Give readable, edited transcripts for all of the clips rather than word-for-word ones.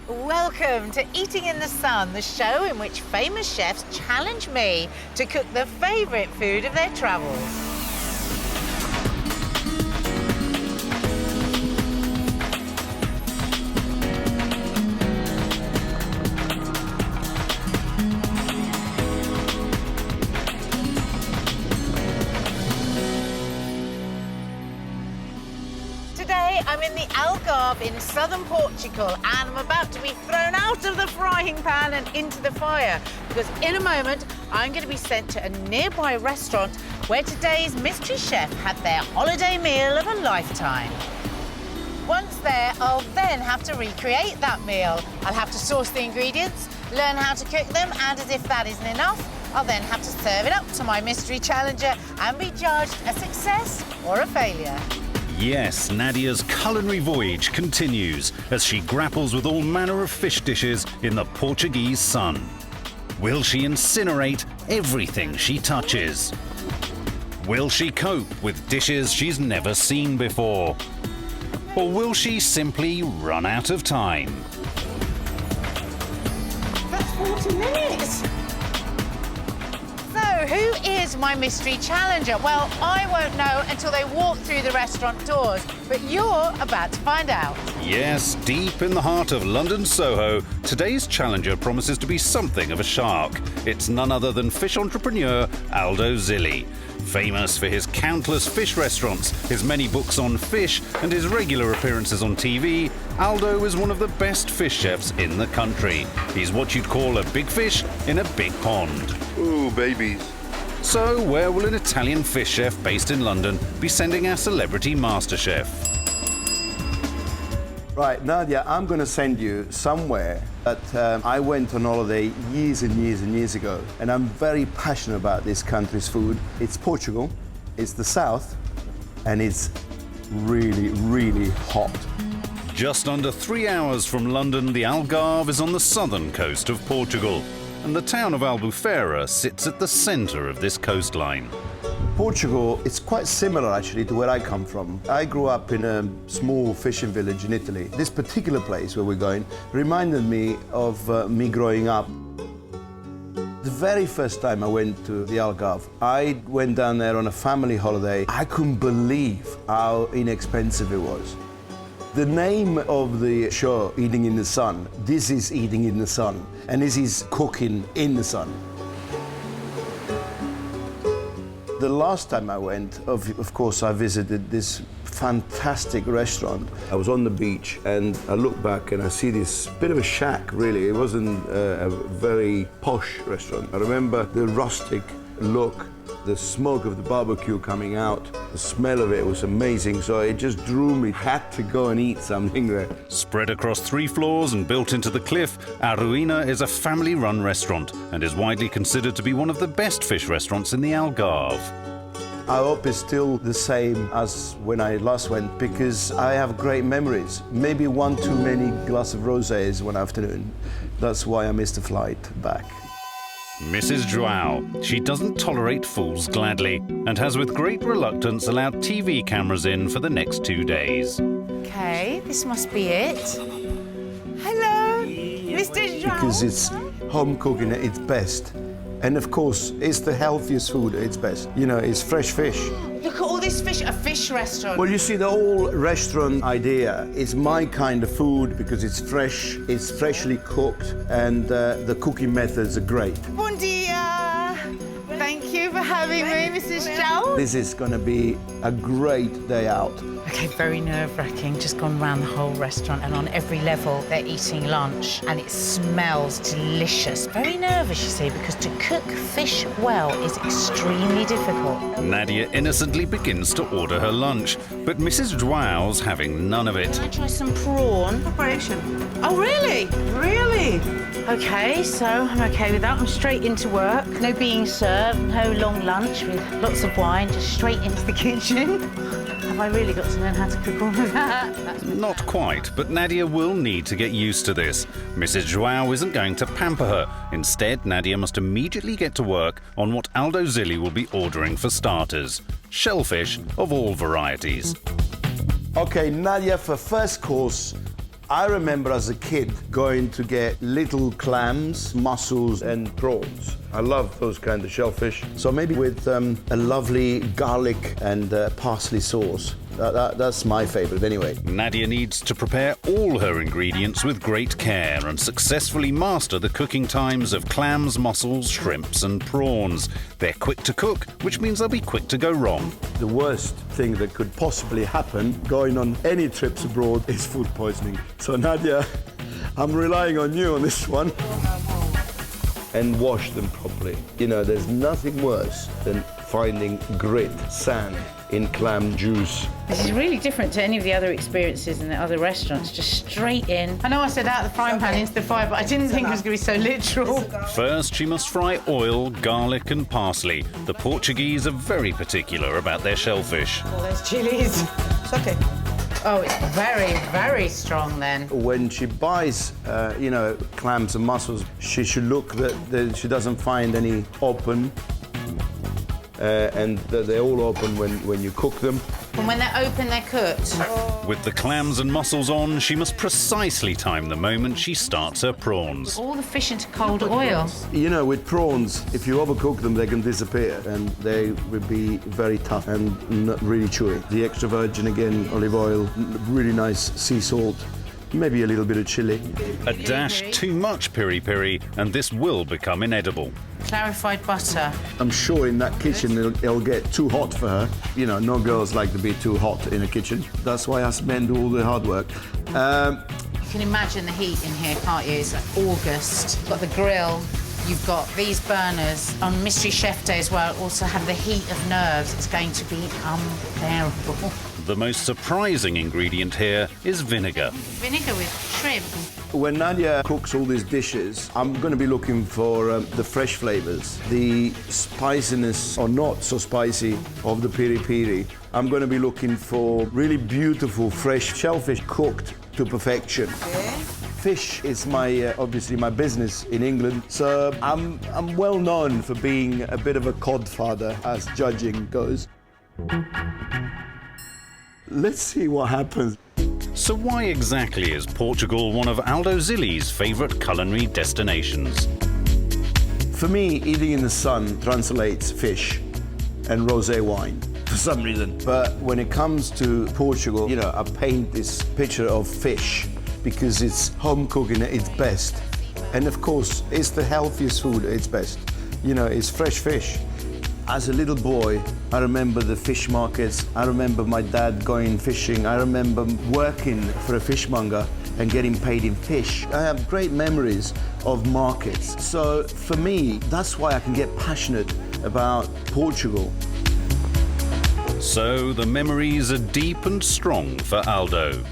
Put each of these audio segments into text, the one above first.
Welcome to Eating in the Sun, the show in which famous chefs challenge me to cook the favourite food of their travels. Today I'm in the Algarve in southern Portugal and I'm about to be thrown out of the frying pan and into the fire because in a moment I'm going to be sent to a nearby restaurant where today's mystery chef had their holiday meal of a lifetime. Once there, I'll then have to recreate that meal. I'll have to source the ingredients, learn how to cook them, and as if that isn't enough, I'll then have to serve it up to my mystery challenger and be judged a success or a failure. Yes, Nadia's culinary voyage continues as she grapples with all manner of fish dishes in the Portuguese sun. Will she incinerate everything she touches? Will she cope with dishes she's never seen before? Or will she simply run out of time? That's 40 minutes! So, who is my mystery challenger? Well, I won't know until they walk through the restaurant doors, but you're about to find out. Yes, deep in the heart of London Soho, today's challenger promises to be something of a shark. It's none other than fish entrepreneur Aldo Zilli. Famous for his countless fish restaurants, his many books on fish, and his regular appearances on TV, Aldo is one of the best fish chefs in the country. He's what you'd call a big fish in a big pond. Ooh, babies. So, where will an Italian fish chef based in London be sending our celebrity master chef? Right, Nadia, I'm going to send you somewhere that I went on holiday years and years and years ago, and I'm very passionate about this country's food. It's Portugal, it's the south, and it's really, really hot. Just under 3 hours from London, the Algarve is on the southern coast of Portugal, and the town of Albufeira sits at the centre of this coastline. Portugal, it's quite similar actually to where I come from. I grew up in a small fishing village in Italy. This particular place where we're going reminded me of me growing up. The very first time I went to the Algarve, I went down there on a family holiday. I couldn't believe how inexpensive it was. The name of the show, Eating in the Sun, this is Eating in the Sun, and this is cooking in the sun. The last time I went, of course, I visited this fantastic restaurant. I was on the beach and I look back and I see this bit of a shack, really. It wasn't a very posh restaurant. I remember the rustic look, the smoke of the barbecue coming out, the smell of it was amazing, so it just drew me. Had to go and eat something there. Spread across 3 floors and built into the cliff, A Ruína is a family-run restaurant and is widely considered to be one of the best fish restaurants in the Algarve. I hope it's still the same as when I last went, because I have great memories. Maybe one too many glass of rosés one afternoon. That's why I missed the flight back. Mrs. João. She doesn't tolerate fools gladly and has with great reluctance allowed TV cameras in for the next 2 days. Okay, this must be it. Hello, Mr. João. Because it's home cooking at its best. And of course, it's the healthiest food at its best. You know, it's fresh fish. Look at all this fish, a fish restaurant. Well, you see, the whole restaurant idea is my kind of food because it's fresh, it's freshly cooked, and the cooking methods are great. Bon dia. Thank you for having me, Mrs. João. This is going to be a great day out. Okay, very nerve-wracking. Just gone round the whole restaurant and on every level they're eating lunch and it smells delicious. Very nervous, you see, because to cook fish well is extremely difficult. Nadia innocently begins to order her lunch, but Mrs. João's having none of it. Can I try some prawn? Preparation. Oh, really? Really? Okay, so I'm okay with that. I'm straight into work. No being served, no long lunch with lots of wine, just straight into the kitchen. Have I really got to learn how to cook all of that? Not quite, but Nadia will need to get used to this. Mrs. João isn't going to pamper her. Instead, Nadia must immediately get to work on what Aldo Zilli will be ordering for starters. Shellfish of all varieties. Okay, Nadia, for first course, I remember as a kid going to get little clams, mussels and prawns. I love those kind of shellfish. So maybe with a lovely garlic and parsley sauce. That's my favorite anyway. Nadia needs to prepare all her ingredients with great care and successfully master the cooking times of clams, mussels, shrimps and prawns. They're quick to cook, which means they'll be quick to go wrong. The worst thing that could possibly happen going on any trips abroad is food poisoning. So Nadia, I'm relying on you on this one. And wash them properly. You know, there's nothing worse than finding grit, sand in clam juice. This is really different to any of the other experiences in the other restaurants. Just straight in. I know I said out of the frying pan into the fire, but I didn't think it was going to be so literal. First, she must fry oil, garlic and parsley. The Portuguese are very particular about their shellfish. All those chilies. It's okay. Oh, it's very, very strong then. When she buys, clams and mussels, she should look that she doesn't find any open, and that they're all open when you cook them. And when they're open, they're cooked. With the clams and mussels on, she must precisely time the moment she starts her prawns. All the fish into cold oil. You know, with prawns, if you overcook them, they can disappear, and they would be very tough and not really chewy. The extra virgin again, olive oil, really nice sea salt, maybe a little bit of chili. A dash too much piri-piri, and this will become inedible. Clarified butter. I'm sure in that kitchen it'll get too hot for her. You know, no girls like to be too hot in a kitchen. That's why us men do all the hard work. You can imagine the heat in here, can't you? It's like August. You've got the grill. You've got these burners. On Mystery Chef Day as well, also have the heat of nerves. It's going to be unbearable. The most surprising ingredient here is vinegar. Vinegar with shrimp. When Nadia cooks all these dishes, I'm going to be looking for the fresh flavors, the spiciness or not so spicy of the piri-piri. I'm going to be looking for really beautiful fresh shellfish cooked to perfection. Okay. Fish is obviously my business in England, so I'm well known for being a bit of a codfather as judging goes. Let's see what happens. So why exactly is Portugal one of Aldo Zilli's favourite culinary destinations? For me, eating in the sun translates fish and rosé wine for some reason. But when it comes to Portugal, you know, I paint this picture of fish because it's home cooking at its best. And of course, it's the healthiest food at its best. You know, it's fresh fish. As a little boy, I remember the fish markets. I remember my dad going fishing. I remember working for a fishmonger and getting paid in fish. I have great memories of markets. So for me, that's why I can get passionate about Portugal. So the memories are deep and strong for Aldo.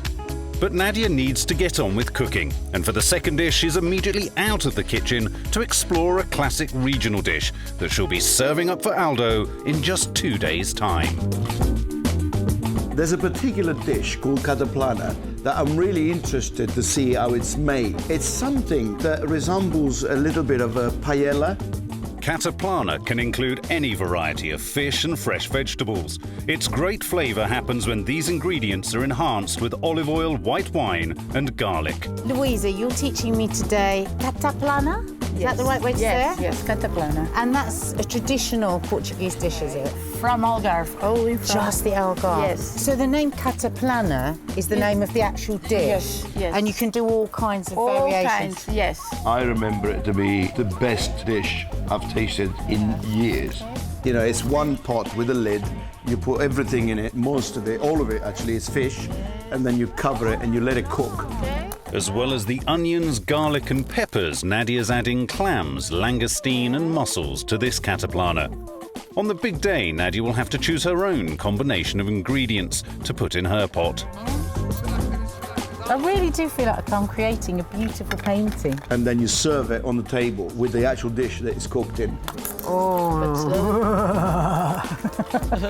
But Nadia needs to get on with cooking, and for the second dish, she's immediately out of the kitchen to explore a classic regional dish that she'll be serving up for Aldo in just 2 days' time. There's a particular dish called Cataplana that I'm really interested to see how it's made. It's something that resembles a little bit of a paella. Cataplana can include any variety of fish and fresh vegetables. Its great flavour happens when these ingredients are enhanced with olive oil, white wine and garlic. Louisa, you're teaching me today Cataplana? Is that the right way to say it? Yes, Cataplana. And that's a traditional Portuguese dish, is it? From Algarve, only from... Just the Algarve? Yes. So the name Cataplana is the name of the actual dish? Yes, yes. And you can do all kinds of All variations? kinds, yes. I remember it to be the best dish I've tasted in years. You know, it's one pot with a lid. You put everything in it, most of it, all of it actually is fish, and then you cover it and you let it cook. As well as the onions, garlic and peppers, Nadia's adding clams, langoustine and mussels to this Cataplana. On the big day, Nadia will have to choose her own combination of ingredients to put in her pot. I really do feel like I'm creating a beautiful painting. And then you serve it on the table with the actual dish that it's cooked in.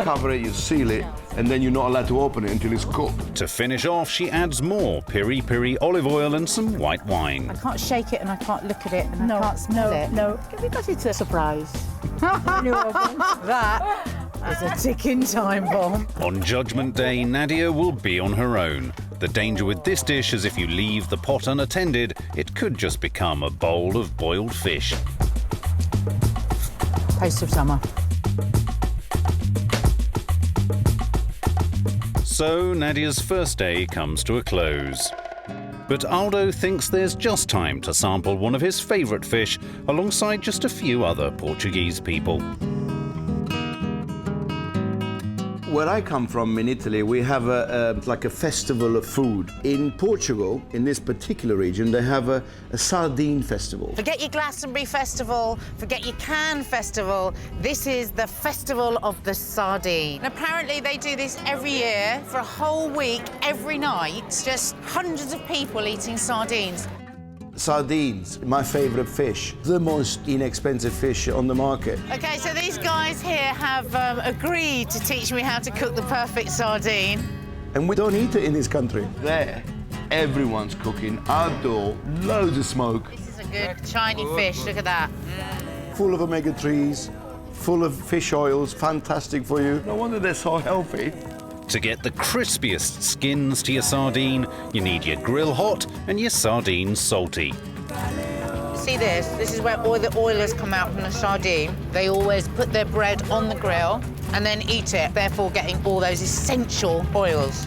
Cover it, you seal it, and then you're not allowed to open it until it's cooked. To finish off, she adds more piri-piri olive oil and some white wine. I can't shake it and I can't look at it and I can't smell it. No, because it's a surprise. That is a ticking time bomb. On Judgment Day, Nadia will be on her own. The danger with this dish is if you leave the pot unattended, it could just become a bowl of boiled fish. Taste of summer. So Nadia's first day comes to a close. But Aldo thinks there's just time to sample one of his favourite fish alongside just a few other Portuguese people. Where I come from in Italy, we have like a festival of food. In Portugal, in this particular region, they have a sardine festival. Forget your Glastonbury Festival, forget your Cannes Festival. This is the Festival of the Sardine. And apparently they do this every year for a whole week, every night. Just hundreds of people eating sardines. Sardines, my favorite fish, the most inexpensive fish on the market. Okay, so these guys here have agreed to teach me how to cook the perfect sardine. And we don't eat it in this country. There, everyone's cooking, outdoor, loads of smoke. This is a good shiny fish, look at that. Full of omega-3s, full of fish oils, fantastic for you. No wonder they're so healthy. To get the crispiest skins to your sardine, you need your grill hot and your sardines salty. See this? This is where all the oilers come out from the sardine. They always put their bread on the grill and then eat it, therefore getting all those essential oils.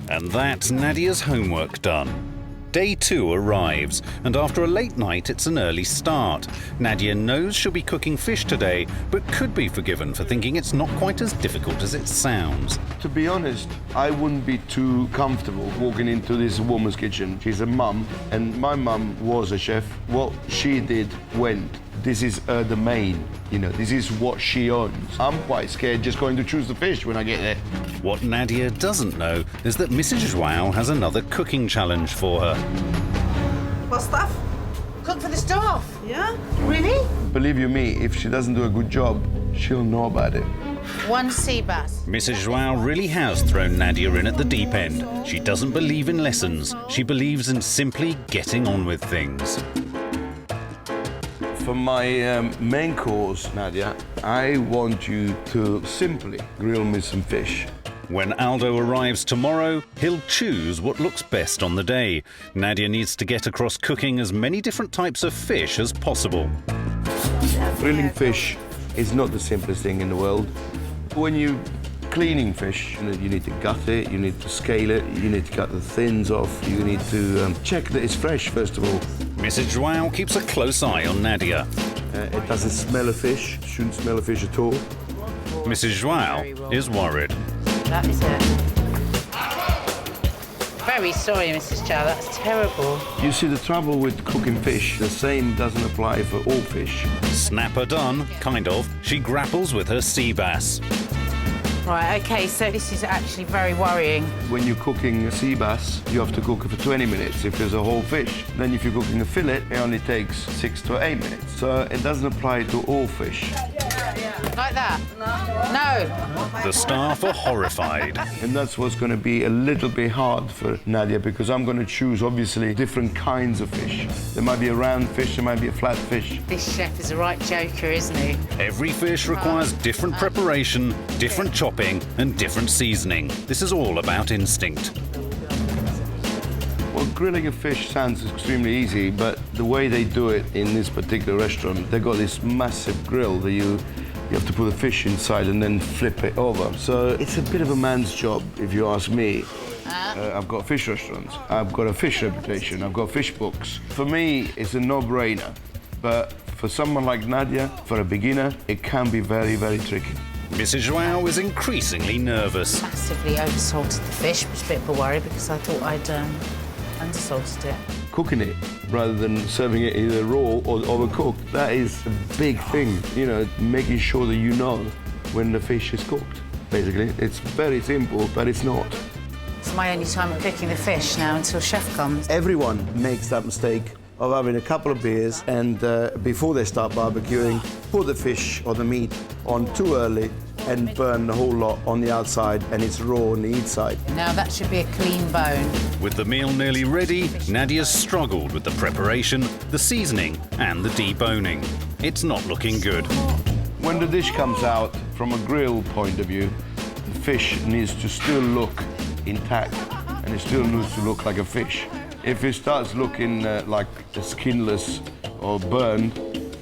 And that's Nadia's homework done. Day 2 arrives, and after a late night, it's an early start. Nadia knows she'll be cooking fish today, but could be forgiven for thinking it's not quite as difficult as it sounds. To be honest, I wouldn't be too comfortable walking into this woman's kitchen. She's a mum, and my mum was a chef. What she did went. This is her domain, you know, this is what she owns. I'm quite scared just going to choose the fish when I get there. What Nadia doesn't know is that Mrs. Joao has another cooking challenge for her. What stuff? Cook for the staff? Yeah? Really? Believe you me, if she doesn't do a good job, she'll know about it. One sea bass. Mrs. Joao really has thrown Nadia in at the deep end. She doesn't believe in lessons. She believes in simply getting on with things. For my main course, Nadia, I want you to simply grill me some fish. When Aldo arrives tomorrow, he'll choose what looks best on the day. Nadia needs to get across cooking as many different types of fish as possible. Grilling fish is not the simplest thing in the world. When you're cleaning fish, you need to gut it, you need to scale it, you need to cut the fins off, you need to check that it's fresh, first of all. Mrs. Joao keeps a close eye on Nadia. It doesn't smell of fish, shouldn't smell of fish at all. Mrs. Joao is worried. That is it. Very sorry, Mrs. Chow, that's terrible. You see, the trouble with cooking fish, the same doesn't apply for all fish. Snapper done, kind of. She grapples with her sea bass. Right, OK, so this is actually very worrying. When you're cooking a sea bass, you have to cook it for 20 minutes if there's a whole fish. Then if you're cooking a fillet, it only takes 6 to 8 minutes. So it doesn't apply to all fish. Like that? No. The staff are horrified. And that's what's going to be a little bit hard for Nadia, because I'm going to choose, obviously, different kinds of fish. There might be a round fish, there might be a flat fish. This chef is a right joker, isn't he? Every fish requires different preparation, different chopping, and different seasoning. This is all about instinct. Well, grilling a fish sounds extremely easy, but the way they do it in this particular restaurant, they've got this massive grill that you have to put the fish inside and then flip it over. So it's a bit of a man's job, if you ask me. I've got fish restaurants, I've got a fish reputation, I've got fish books. For me, it's a no-brainer, but for someone like Nadia, for a beginner, it can be very, very tricky. Mrs. Joao is increasingly nervous. Massively oversalted the fish, which is a bit of a worry because I thought I'd undersalted it. Cooking it rather than serving it either raw or overcooked, that is a big thing. You know, making sure that you know when the fish is cooked, basically. It's very simple, but it's not. It's my only time of cooking the fish now until chef comes. Everyone makes that mistake of having a couple of beers and before they start barbecuing, put the fish or the meat on too early and burn the whole lot on the outside, and it's raw on the inside. Now that should be a clean bone. With the meal nearly ready, Nadia's struggled with the preparation, the seasoning, and the deboning. It's not looking good. When the dish comes out, from a grill point of view, the fish needs to still look intact and it still needs to look like a fish. If it starts looking like skinless or burned,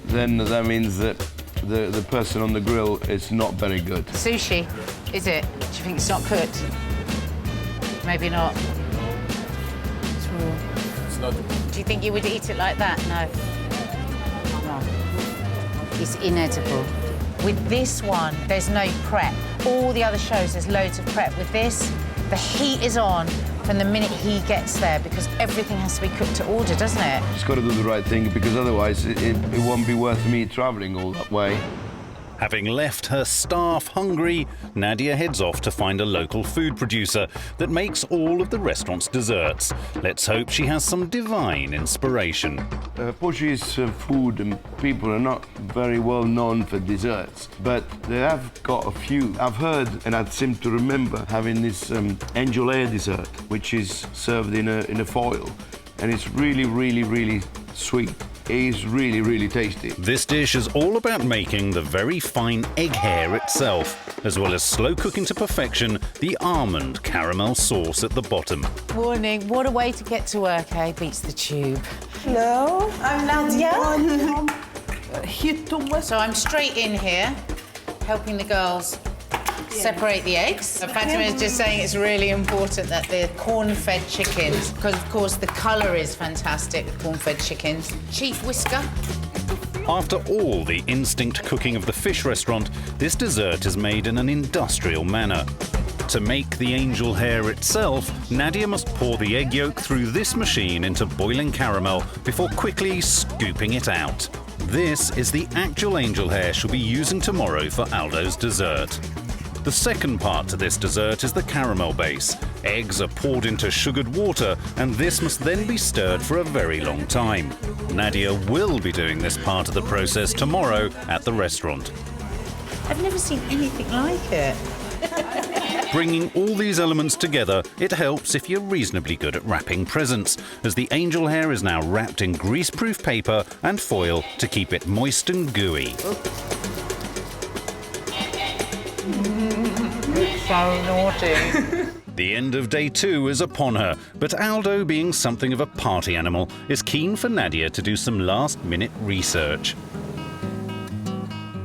then that means that the person on the grill is not very good. Sushi, is it? Do you think it's not cooked? Maybe not. It's raw. It's not. Do you think you would eat it like that? No. No. It's inedible. With this one, there's no prep. All the other shows, there's loads of prep. With this, the heat is on from the minute he gets there because everything has to be cooked to order, doesn't it? Just got to do the right thing because otherwise it won't be worth me travelling all that way. Having left her staff hungry, Nadia heads off to find a local food producer that makes all of the restaurant's desserts. Let's hope she has some divine inspiration. Portuguese food and people are not very well known for desserts, but they have got a few. I've heard, and I seem to remember, having this angel hair dessert, which is served in a foil, and it's really, really, really sweet. It is really, really tasty. This dish is all about making the very fine egg hair itself, as well as slow cooking to perfection the almond caramel sauce at the bottom. Morning. What a way to get to work, eh? Beats the tube. Hello, I'm Nadia. So I'm straight in here, helping the girls separate the eggs. Fatima is just saying it's really important that the corn-fed chickens, because of course the colour is fantastic, the corn-fed chickens. Chief whisker. After all the instinct cooking of the fish restaurant, this dessert is made in an industrial manner. To make the angel hair itself, Nadia must pour the egg yolk through this machine into boiling caramel before quickly scooping it out. This is the actual angel hair she'll be using tomorrow for Aldo's dessert. The second part to this dessert is the caramel base. Eggs are poured into sugared water, and this must then be stirred for a very long time. Nadia will be doing this part of the process tomorrow at the restaurant. I've never seen anything like it. Bringing all these elements together, it helps if you're reasonably good at wrapping presents, as the angel hair is now wrapped in greaseproof paper and foil to keep it moist and gooey. So naughty. The end of day 2 is upon her, but Aldo, being something of a party animal, is keen for Nadia to do some last-minute research.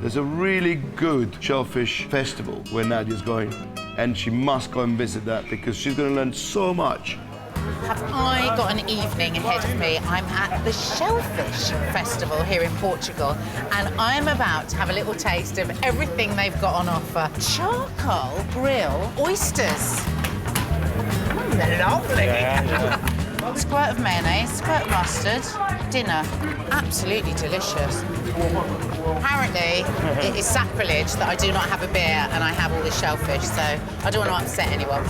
There's a really good shellfish festival where Nadia's going, and she must go and visit that because she's going to learn so much. Have I got an evening ahead of me? I'm at the Shellfish Festival here in Portugal, and I'm about to have a little taste of everything they've got on offer. Charcoal grill oysters. Lovely. Squirt of mayonnaise, squirt of mustard. Dinner. Absolutely delicious. Apparently, it is sacrilege that I do not have a beer and I have all this shellfish, so I don't want to upset anyone.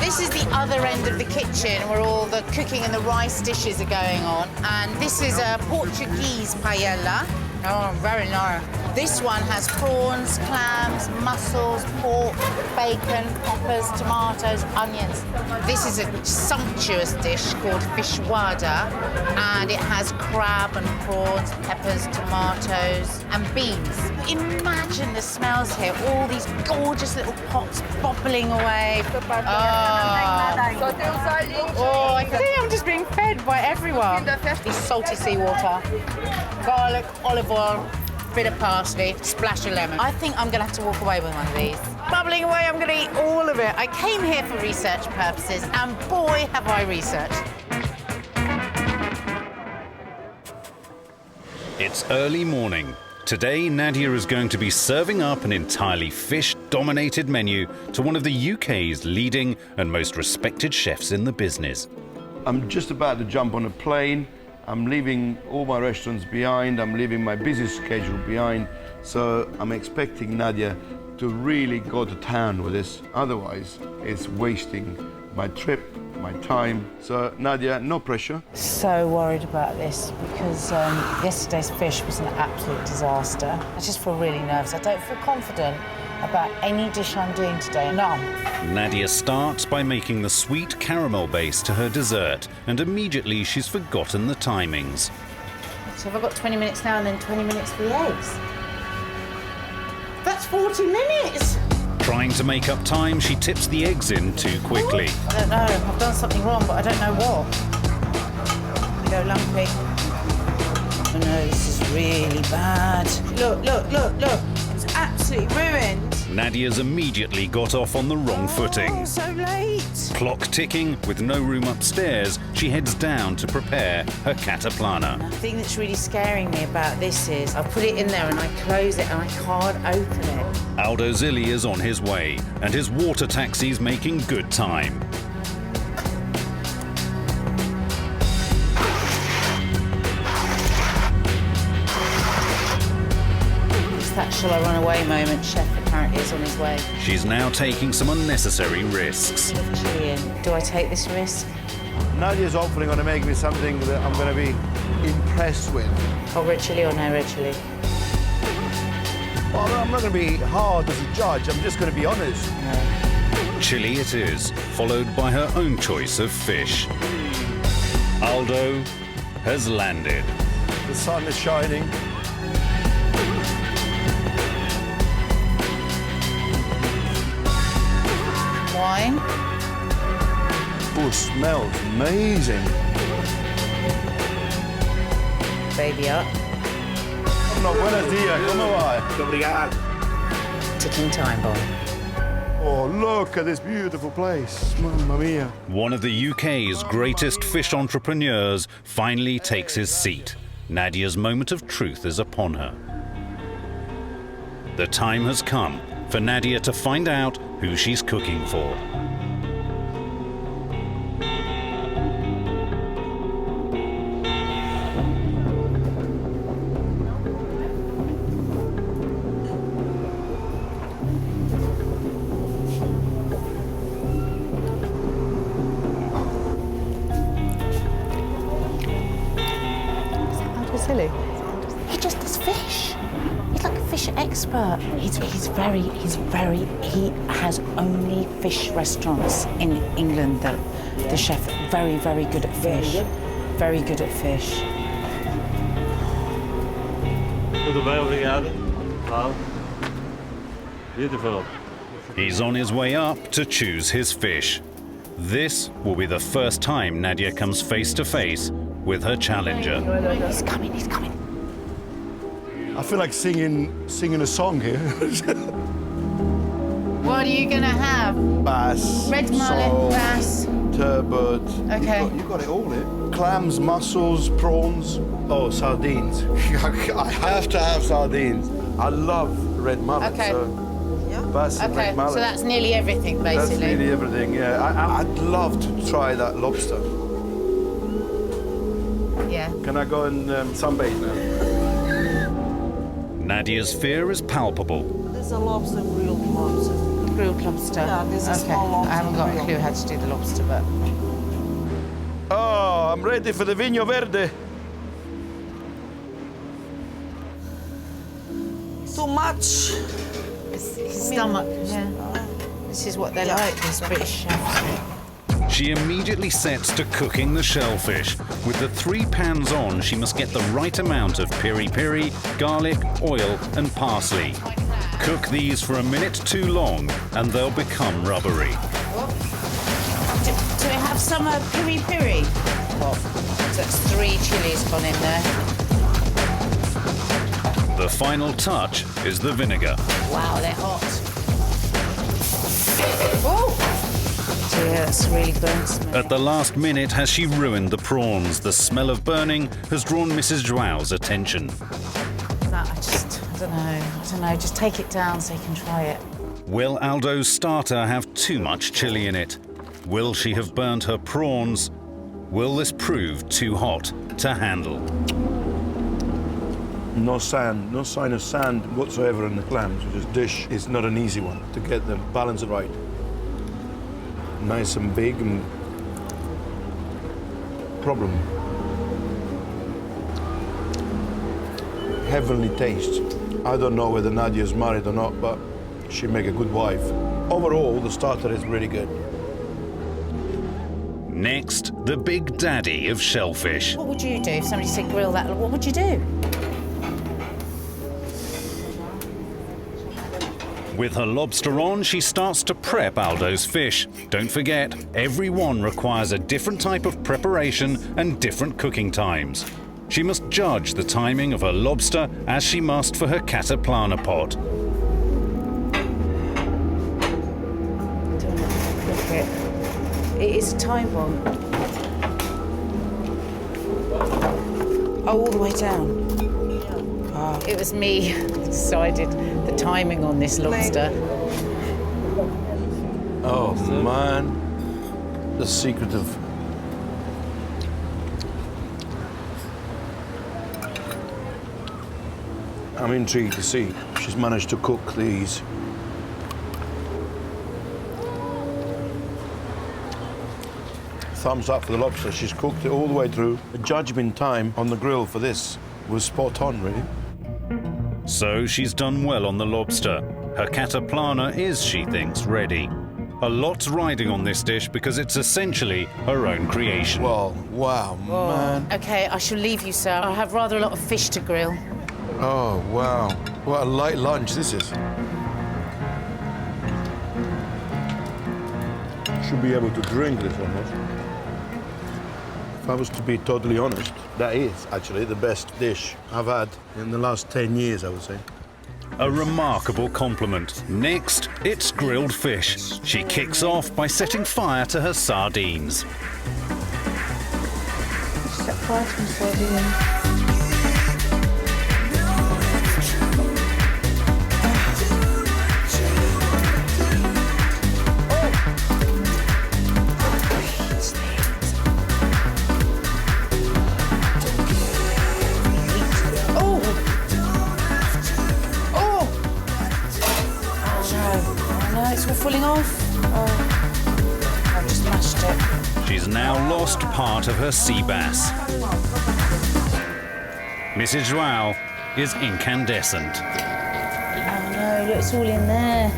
This is the other end of the kitchen where all the cooking and the rice dishes are going on. And this is a Portuguese paella. Oh, very nice. This one has prawns, clams, mussels, pork, bacon, peppers, tomatoes, onions. This is a sumptuous dish called feijoada, and it has crab and prawns, peppers, tomatoes, and beans. Imagine the smells here, all these gorgeous little pots bubbling away. Oh, I think I'm just being fed by everyone. This salty seawater, garlic, olive oil, bit of parsley, splash of lemon. I think I'm going to have to walk away with one of these. Bubbling away, I'm going to eat all of it. I came here for research purposes, and boy, have I researched. It's early morning. Today, Nadia is going to be serving up an entirely fish-dominated menu to one of the UK's leading and most respected chefs in the business. I'm just about to jump on a plane. I'm leaving all my restaurants behind. I'm leaving my busy schedule behind. So I'm expecting Nadia to really go to town with this. Otherwise, it's wasting my trip, my time. So Nadia, no pressure. So worried about this because yesterday's fish was an absolute disaster. I just feel really nervous. I don't feel confident about any dish I'm doing today. None. Nadia starts by making the sweet caramel base to her dessert, and immediately she's forgotten the timings. So have I got 20 minutes now and then 20 minutes for the eggs? That's 40 minutes! Trying to make up time, she tips the eggs in too quickly. I don't know. I've done something wrong, but I don't know what. We go lumpy. Oh no, this is really bad. Look, look, look, look. It's absolutely ruined. Nadia's immediately got off on the wrong footing. Oh, so late. Clock ticking, with no room upstairs, she heads down to prepare her Cataplana. The thing that's really scaring me about this is I put it in there and I close it and I can't open it. Aldo Zilli is on his way, and his water taxi's making good time. It's that shall I run away moment. Chef apparently is on his way. She's now taking some unnecessary risks. With chili in. Do I take this risk? Nadia's hopefully going to make me something that I'm going to be impressed with. Oh, red chili or no red chili? Well, I'm not going to be hard as a judge. I'm just going to be honest. Chili it is, followed by her own choice of fish. Aldo has landed. The sun is shining. Wine. Oh, smells amazing. Baby up. No, buenos dias, ¿cómo va? Obrigado. Ticking time bomb. Oh, look at this beautiful place. Mamma mia. One of the UK's greatest fish entrepreneurs finally takes his seat. Nadia's moment of truth is upon her. The time has come for Nadia to find out who she's cooking for. Silly. He just does fish. He's like a fish expert. He has only fish restaurants in England. The chef, very good at fish. Very good at fish. Tudo bem, obrigado. Wow. Beautiful. He's on his way up to choose his fish. This will be the first time Nadia comes face to face with her challenger. He's coming, he's coming. I feel like singing a song here. What are you gonna have? Bass. Red mullet, sole, bass. turbot. Okay. You got it all here. Clams, mussels, prawns. Oh, sardines. I have to have sardines. I love red mullet. Okay. So bass and Okay, red mullet. so that's nearly everything, That's basically. really everything, yeah. I'd love to try that lobster. Yeah. Can I go and sunbathe now? Nadia's fear is palpable. This is a lobster, grilled lobster. Grilled lobster. Yeah, this is okay. small lobster I haven't got a grilled. clue how to do the lobster, but Oh, I'm ready for the Vinho Verde. Too much. his stomach. Yeah. This is what they like, these British chefs. She immediately sets to cooking the shellfish. With the 3 pans on, she must get the right amount of piri-piri, garlic, oil and parsley. Cook these for a minute too long and they'll become rubbery. Do we have some piri-piri? So that's 3 chilies gone in there. The final touch is the vinegar. Wow, they're hot. Oh! Yeah, that's really burnt. At the last minute, has she ruined the prawns? The smell of burning has drawn Mrs. Joao's attention. No, I don't know. Just take it down so you can try it. Will Aldo's starter have too much chili in it? Will she have burnt her prawns? Will this prove too hot to handle? No sand, no sign of sand whatsoever in the clams. This dish is not an easy one to get the balance right. Nice and big and problem. Heavenly taste. I don't know whether Nadia's married or not, but she make a good wife. Overall, the starter is really good. Next, the big daddy of shellfish. What would you do if somebody said grill that? What would you do? With her lobster on, she starts to prep Aldo's fish. Don't forget, every one requires a different type of preparation and different cooking times. She must judge the timing of her lobster as she must for her Cataplana pot. It is a time bomb. Oh, all the way down. Oh. It was me who decided the timing on this lobster. Oh, man. The secret of... I'm intrigued to see. She's managed to cook these. Thumbs up for the lobster. She's cooked it all the way through. The judgment time on the grill for this was spot on, really. So she's done well on the lobster. Her Cataplana is, she thinks, ready. A lot's riding on this dish because it's essentially her own creation. Well, wow, man. OK, I shall leave you, sir. I have rather a lot of fish to grill. Oh, wow. What a light lunch this is. Should be able to drink this almost. If I was to be totally honest, that is actually the best dish I've had in the last 10 years, I would say. A remarkable compliment. Next, it's grilled fish. She kicks off by setting fire to her sardines. Set fire to the sardines. Falling off. Oh, I've just mashed it. She's now lost part of her sea bass. Mrs. Joao is incandescent. Oh no, look, it's all in there.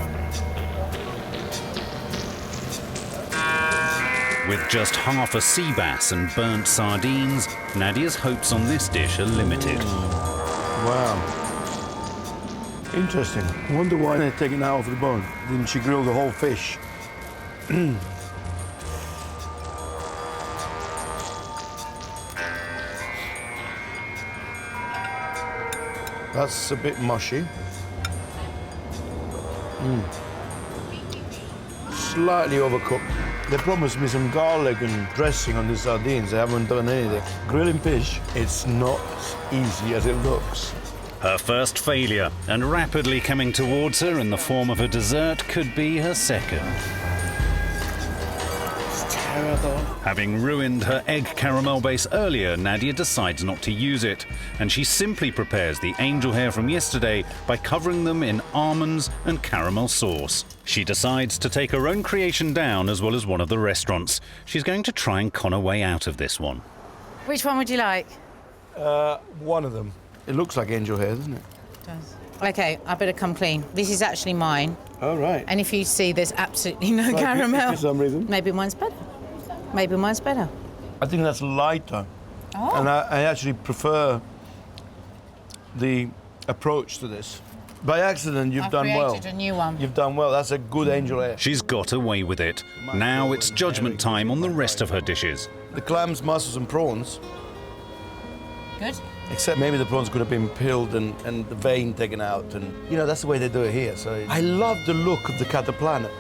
With just half a sea bass and burnt sardines, Nadia's hopes on this dish are limited. Wow. Interesting. I wonder why they're taking that off the bone. Didn't she grill the whole fish? That's a bit mushy. Slightly overcooked. They promised me some garlic and dressing on the sardines. They haven't done anything. Grilling fish, it's not as easy as it looks. Her first failure, and rapidly coming towards her in the form of a dessert, could be her second. It's terrible. Having ruined her egg caramel base earlier, Nadia decides not to use it, and she simply prepares the angel hair from yesterday by covering them in almonds and caramel sauce. She decides to take her own creation down as well as one of the restaurants. She's going to try and con her way out of this one. Which one would you like? One of them. It looks like angel hair, doesn't it? It does. OK, I better come clean. This is actually mine. Oh, right. And if you see, there's absolutely no caramel. For some reason. Maybe mine's better. Maybe mine's better. I think that's lighter. Oh. And I actually prefer the approach to this. By accident, you've done well. I've created a new one. You've done well. That's a good angel hair. She's got away with it. Now it's judgment time on the rest of her dishes. The clams, mussels and prawns, Good. except maybe the prawns could have been peeled and the vein taken out. And, you know, that's the way they do it here. So I love the look of the Cataplana.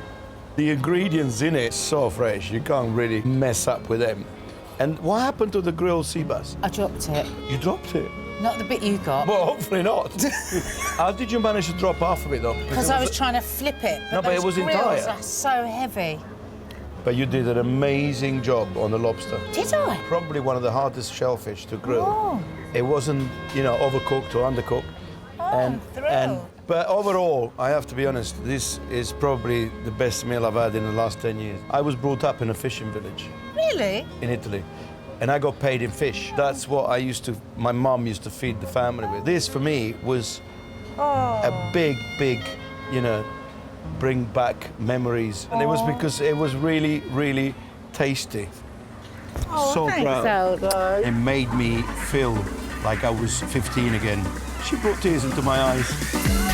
The ingredients in it, so fresh. You can't really mess up with them. And what happened to the grilled sea bass? I dropped it. You dropped it? Not the bit you got. Well, hopefully not. How did you manage to drop half of it, though? Because I was trying to flip it. No, but it was those entire. grills are so heavy. But you did an amazing job on the lobster. Did I? Probably one of the hardest shellfish to grill. Oh. It wasn't, you know, overcooked or undercooked. Oh, thrilled. But overall, I have to be honest, this is probably the best meal I've had in the last 10 years. I was brought up in a fishing village Really? in Italy, and I got paid in fish. That's what my mum used to feed the family with. This, for me, was a big, you know, bring back memories. And it was because it was really, really tasty. Oh, So thanks, proud. Aldo. It made me feel like I was 15 again. She brought tears into my eyes.